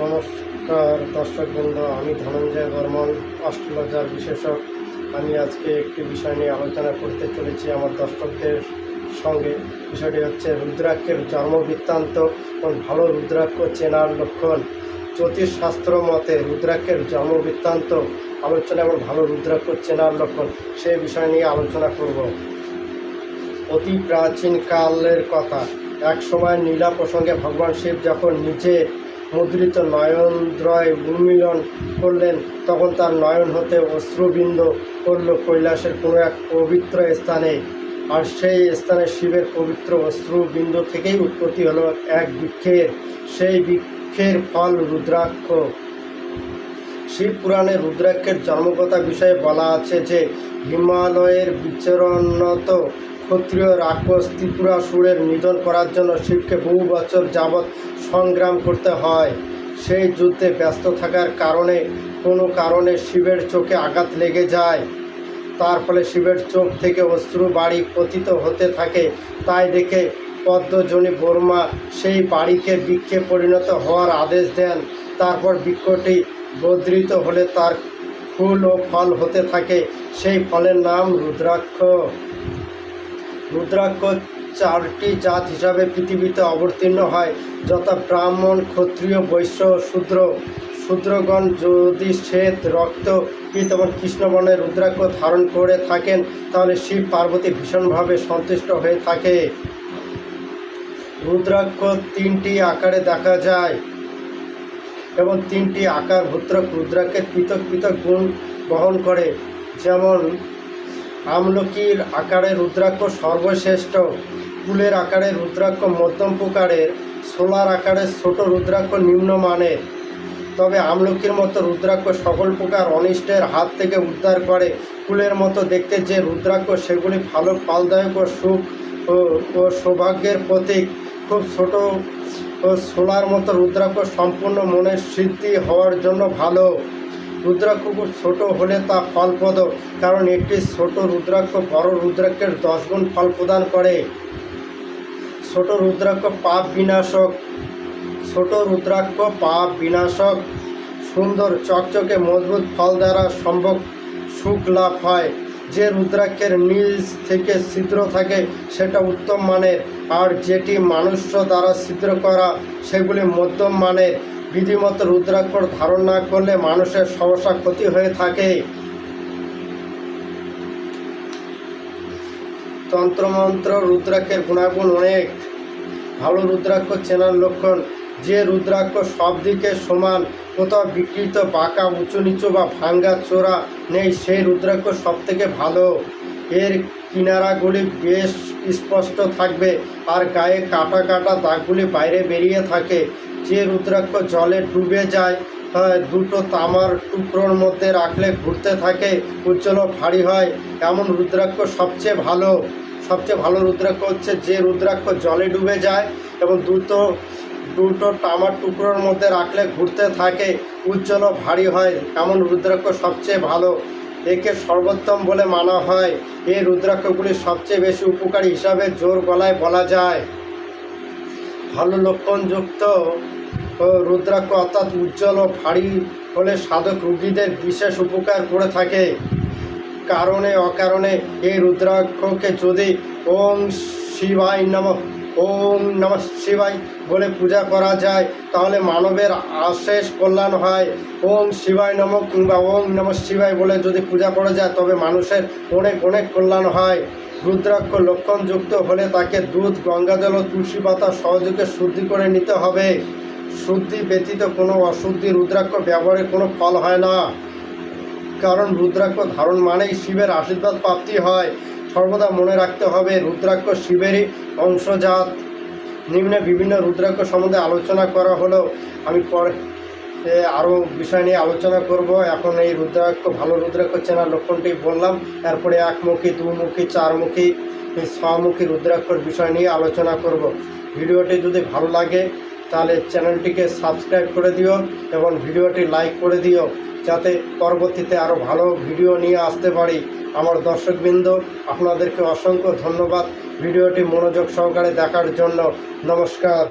নমস্কার দর্শকবৃন্দ, আমি ধনঞ্জয় বর্মন, অস্ট্রোলজার বিশেষজ্ঞ। আমি আজকে একটি বিষয় নিয়ে আলোচনা করতে চলেছি আমার দর্শকদের সঙ্গে। বিষয়টি হচ্ছে রুদ্রাক্ষের জন্মবৃত্তান্ত এবং ভালো রুদ্রাক্ষ চেনার লক্ষণ। জ্যোতিষশাস্ত্র মতে রুদ্রাক্ষের জন্মবৃত্তান্ত আলোচনা এবং ভালো রুদ্রাক্ষ চেনার লক্ষণ, সেই বিষয় নিয়ে আলোচনা করব। অতি প্রাচীনকালের কথা, এক সময় নীলা প্রসঙ্গে ভগবান শিব যখন নিজে মুদ্রিত নয়নদ্রয় উন্মীলন করলেন, তখন তার নয়ন হতে অশ্রুবিন্দ পড়ল কৈলাসের কোনো এক পবিত্র স্থানে। আর সেই স্থানে শিবের পবিত্র অশ্রুবিন্দ থেকেই উৎপত্তি হলো এক বৃক্ষের। সেই বৃক্ষের ফল রুদ্রাক্ষ। শিব পুরাণে রুদ্রাক্ষের জন্মকথা বিষয়ে বলা আছে যে, হিমালয়ের বিচরণরত ক্ষত্রিয় রাক্ষস ত্রিপুরাসুরের নিধন করার জন্য শিবকে বহু বছর যাবৎ সংগ্রাম করতে হয়। সেই যুদ্ধে ব্যস্ত থাকার কারণে শিবের চোখে আঘাত লেগে যায়। তার ফলে শিবের চোখ থেকে অশ্রু বাড়ি পতিত হতে থাকে। তাই দেখে পদ্মজনী বর্মা সেই বাড়িকে বৃক্ষে পরিণত হওয়ার আদেশ দেন। তারপর বৃক্ষটি বর্ধিত হলে তার ফুল ও ফল হতে থাকে। সেই ফলের নাম রুদ্রাক্ষ। রুদ্রাক্ষ চারটি জাত হিসাবে পৃথিবীতে অবতীর্ণ হয়, যথা ব্রাহ্মণ, ক্ষত্রিয়, বৈশ্য, শূদ্র। শূদ্রগণ যদি শ্বেত রক্ত এবং কৃষ্ণবর্ণের রুদ্রাক্ষ ধারণ করে থাকেন, তাহলে শিব পার্বতী ভীষণভাবে সন্তুষ্ট হয়ে থাকে। রুদ্রাক্ষ তিনটি আকারে দেখা যায় এবং তিনটি আকার রুদ্রাক্ষের পৃথক পৃথক গুণ বহন করে। যেমন আমলকির আকারে রুদ্রাক্ষ সর্বশ্রেষ্ঠ, ফুলের আকারে রুদ্রাক্ষ মধ্যম প্রকারের, শোলার আকারে ছোট রুদ্রাক্ষ নিম্নমানের। তবে আমলকির মতো রুদ্রাক্ষ সকল প্রকার অনিষ্টের হাত থেকে উদ্ধার করে। ফুলের মতো দেখতে যে রুদ্রাক্ষ, সেগুলি ভালো ফলদায়ক ও সুখ ও সৌভাগ্যের প্রতীক। খুব ছোট ও শোলার মতো রুদ্রাক্ষ সম্পূর্ণ মনের সিদ্ধি হওয়ার জন্য ভালো। রুদ্রাক্ষ খুব ছোট হলে তা ফলপ্রদ, কারণ একটি ছোট রুদ্রাক্ষ বড় রুদ্রাক্ষের 10 গুণ ফল প্রদান করে। ছোট রুদ্রাক্ষ পাপ বিনাশক। ছোট রুদ্রাক্ষ পাপ বিনাশক, সুন্দর চকচকে মজবুত ফল দ্বারা সম্ভব সুখ লাভ হয়। যে রুদ্রাক্ষের নিচ থেকে ছিদ্র থাকে সেটা উত্তম মানের, আর যেটি মানুষ্য দ্বারা ছিদ্র করা সেগুলি মধ্যম মানের। বিধিমতো রুদ্রাক্ষ ধারণ না করলে মানুষের সহসা ক্ষতি হয়ে থাকে। তন্ত্রমন্ত্র রুদ্রাক্ষের গুণাগুণ অনেক। ভালো রুদ্রাক্ষ চেনার লক্ষণ, যে রুদ্রাক্ষ সব দিকে সমান, কোথাও বিকৃত, বাঁকা, উঁচু নিচু বা ভাঙ্গা চোরা নেই, সেই রুদ্রাক্ষ সব থেকে ভালো। এর কিনারাগুলি বেশ স্পষ্ট থাকবে আর গায়ে কাটা কাটা দাগগুলি বাইরে বেরিয়ে থাকে। যে রুদ্রাক্ষ জলে ডুবে যায়, দুটো তামার টুকরোর মধ্যে রাখলে ঘুরতে থাকে, উজ্জ্বল ভারী হয়, এমন রুদ্রাক্ষ সবচেয়ে ভালো। সবচেয়ে ভালো রুদ্রাক্ষ হচ্ছে যে রুদ্রাক্ষ জলে ডুবে যায় এবং দুটো তামার টুকরোর মধ্যে রাখলে ঘুরতে থাকে, উজ্জ্বল ভারী হয়, এমন রুদ্রাক্ষ সবচেয়ে ভালো। একে সর্বোত্তম বলে মানা হয়। এই রুদ্রাক্ষগুলি সবচেয়ে বেশি উপকারী হিসাবে জোর গলায় বলা যায়। ভালো লক্ষণযুক্ত রুদ্রাক্ষ অর্থাৎ উজ্জ্বল ও ভারী হলে সাধক রোগীদের বিশেষ উপকার করে থাকে। কারণে অকারণে এই রুদ্রাক্ষকে যদি ওম শিবায় নমঃ, ওম নমঃ শিবায় বলে পূজা করা যায়, তাহলে মানবের অশেষ কল্যাণ হয়। ওম শিবায় নমঃ কিংবা ওম নমঃ শিবায় বলে যদি পূজা করা যায়, তবে মানুষের অনেক অনেক কল্যাণ হয়। রুদ্রাক্ষ লক্ষণযুক্ত হলে তাকে দুধ, গঙ্গাজল ও তুলসী পাতা সহযোগে শুদ্ধি করে নিতে হবে। শুদ্ধি ব্যতীত কোনো অশুদ্ধি রুদ্রাক্ষ ব্যবহারের কোনো ফল হয় না, কারণ রুদ্রাক্ষ ধারণ মানেই শিবের আশীর্বাদ প্রাপ্তি হয়। সর্বদা মনে রাখতে হবে রুদ্রাক্ষ শিবেরই অংশজাত। নিম্নে বিভিন্ন রুদ্রাক্ষ সম্বন্ধে আলোচনা করা হলো। আমি পরে আরও বিষয় নিয়ে আলোচনা করব। এখন এই রুদ্রাক্ষ, ভালো রুদ্রাক্ষ চেনার লক্ষণটি বললাম। এরপরে একমুখী, দুমুখী, চারমুখী, ছমুখী রুদ্রাক্ষর বিষয় নিয়ে আলোচনা করব। ভিডিওটি যদি ভালো লাগে তাহলে চ্যানেলটিকে সাবস্ক্রাইব করে দিও এবং ভিডিওটি লাইক করে দিও, যাতে পরবর্তীতে আরও ভালো ভিডিও নিয়ে আসতে পারি। আমার দর্শকবৃন্দ, আপনাদেরকে অসংখ্য ধন্যবাদ ভিডিওটি মনোযোগ সহকারে দেখার জন্য। নমস্কার।